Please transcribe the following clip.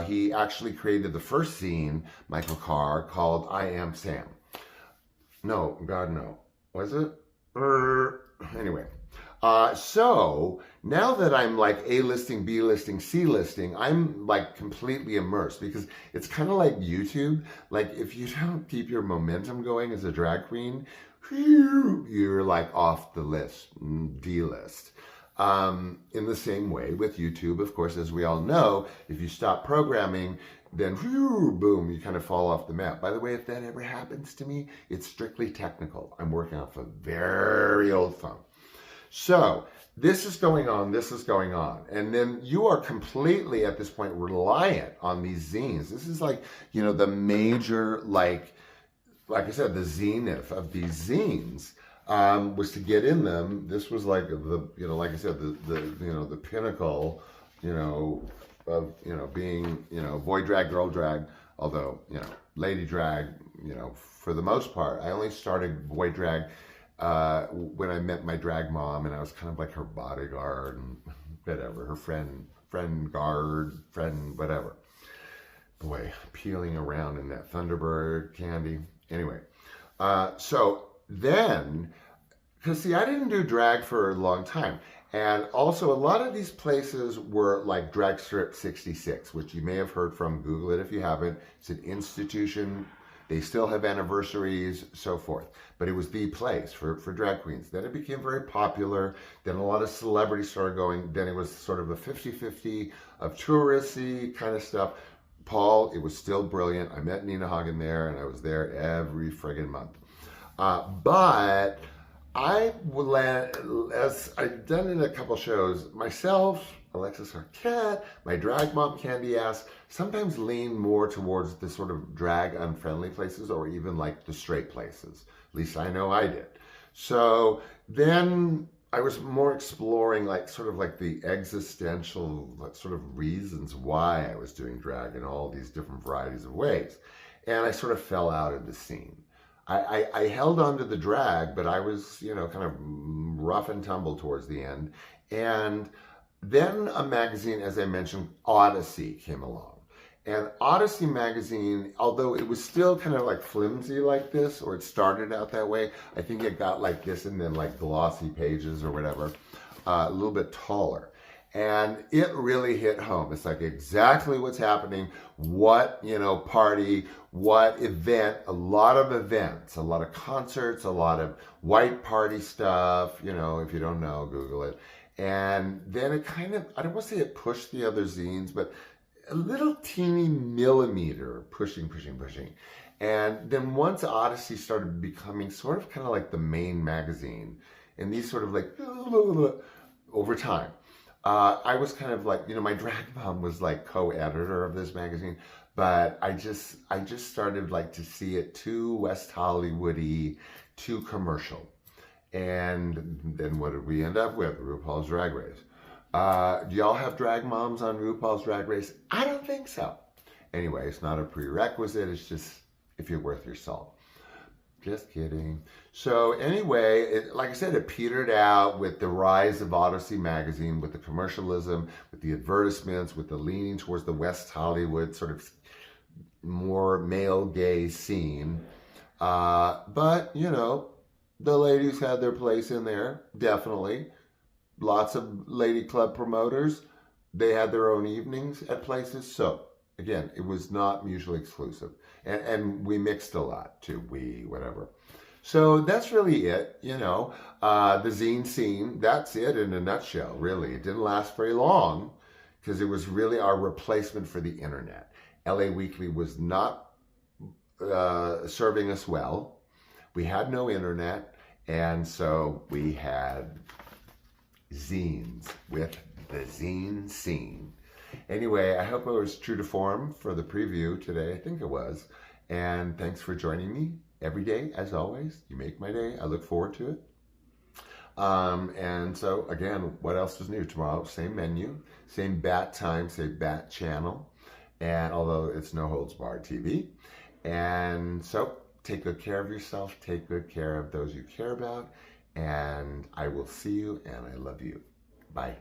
He actually created the first zine, Michael Carr, called I Am Sam. No, God, no. Was it? Anyway. So now that I'm like A listing, B listing, C listing, I'm like completely immersed because it's kind of like YouTube. Like if you don't keep your momentum going as a drag queen, you're like off the list, D list. In the same way with YouTube, of course, as we all know, if you stop programming, then boom, you kind of fall off the map. By the way, if that ever happens to me, it's strictly technical. I'm working off a very old phone. So this is going on, this is going on. And then you are completely at this point reliant on these zines. This is like, you know, the major, like I said, the zenith of these zines was to get in them. This was like the, you know, like I said, the pinnacle, you know, of, you know, being, you know, boy drag, girl drag, although, you know, lady drag, you know, for the most part. I only started boy drag when I met my drag mom, and I was kind of like her bodyguard and whatever, her friend guard, friend, whatever. Boy, peeling around in that Thunderbird candy. Anyway, so then, because see, I didn't do drag for a long time. And also a lot of these places were like Drag Strip 66, which you may have heard from. Google it if you haven't. It's an institution. They still have anniversaries, so forth. But it was the place for drag queens. Then it became very popular. Then a lot of celebrities started going. Then it was sort of a 50-50 of touristy kind of stuff. Paul, it was still brilliant. I met Nina Hagen there, and I was there every friggin' month. But I will, as I've done in a couple shows, myself, Alexis Arquette, my drag mom Candy Ass, sometimes lean more towards the sort of drag unfriendly places or even like the straight places. At least I know I did. So then I was more exploring like sort of like the existential sort of reasons why I was doing drag in all these different varieties of ways. And I sort of fell out of the scene. I held on to the drag, but I was, you know, kind of rough and tumble towards the end. And then a magazine, as I mentioned, Odyssey came along. And Odyssey magazine, although it was still kind of like flimsy like this, or it started out that way, I think it got like this and then like glossy pages or whatever, a little bit taller. And it really hit home. It's like exactly what's happening, what, you know, party, what event, a lot of events, a lot of concerts, a lot of white party stuff, you know, if you don't know, Google it. And then it kind of, I don't want to say it pushed the other zines, but a little teeny millimeter pushing. And then once Odyssey started becoming sort of kind of like the main magazine, and these sort of like, over time, I was kind of like, you know, my drag mom was like co-editor of this magazine, but I just started like to see it too West Hollywood-y, too commercial. And then what did we end up with? RuPaul's Drag Race. Do y'all have drag moms on RuPaul's Drag Race? I don't think so. Anyway, it's not a prerequisite. It's just if you're worth your salt. Just kidding. So anyway, like I said, it petered out with the rise of Odyssey magazine, with the commercialism, with the advertisements, with the leaning towards the West Hollywood sort of more male gay scene. But, you know, the ladies had their place in there, definitely. Lots of lady club promoters. They had their own evenings at places. So, again, it was not mutually exclusive. And we mixed a lot too, whatever. So that's really it, you know. The zine scene, that's it in a nutshell, really. It didn't last very long because it was really our replacement for the internet. LA Weekly was not serving us well. We had no internet, and so we had zines with the zine scene. Anyway, I hope I was true to form for the preview today. I think it was. And thanks for joining me every day, as always. You make my day. I look forward to it. And so, again, what else is new? Tomorrow, same menu, same bat time, same bat channel. And although it's No Holds Barred TV. And so, take good care of yourself. Take good care of those you care about. And I will see you, and I love you. Bye.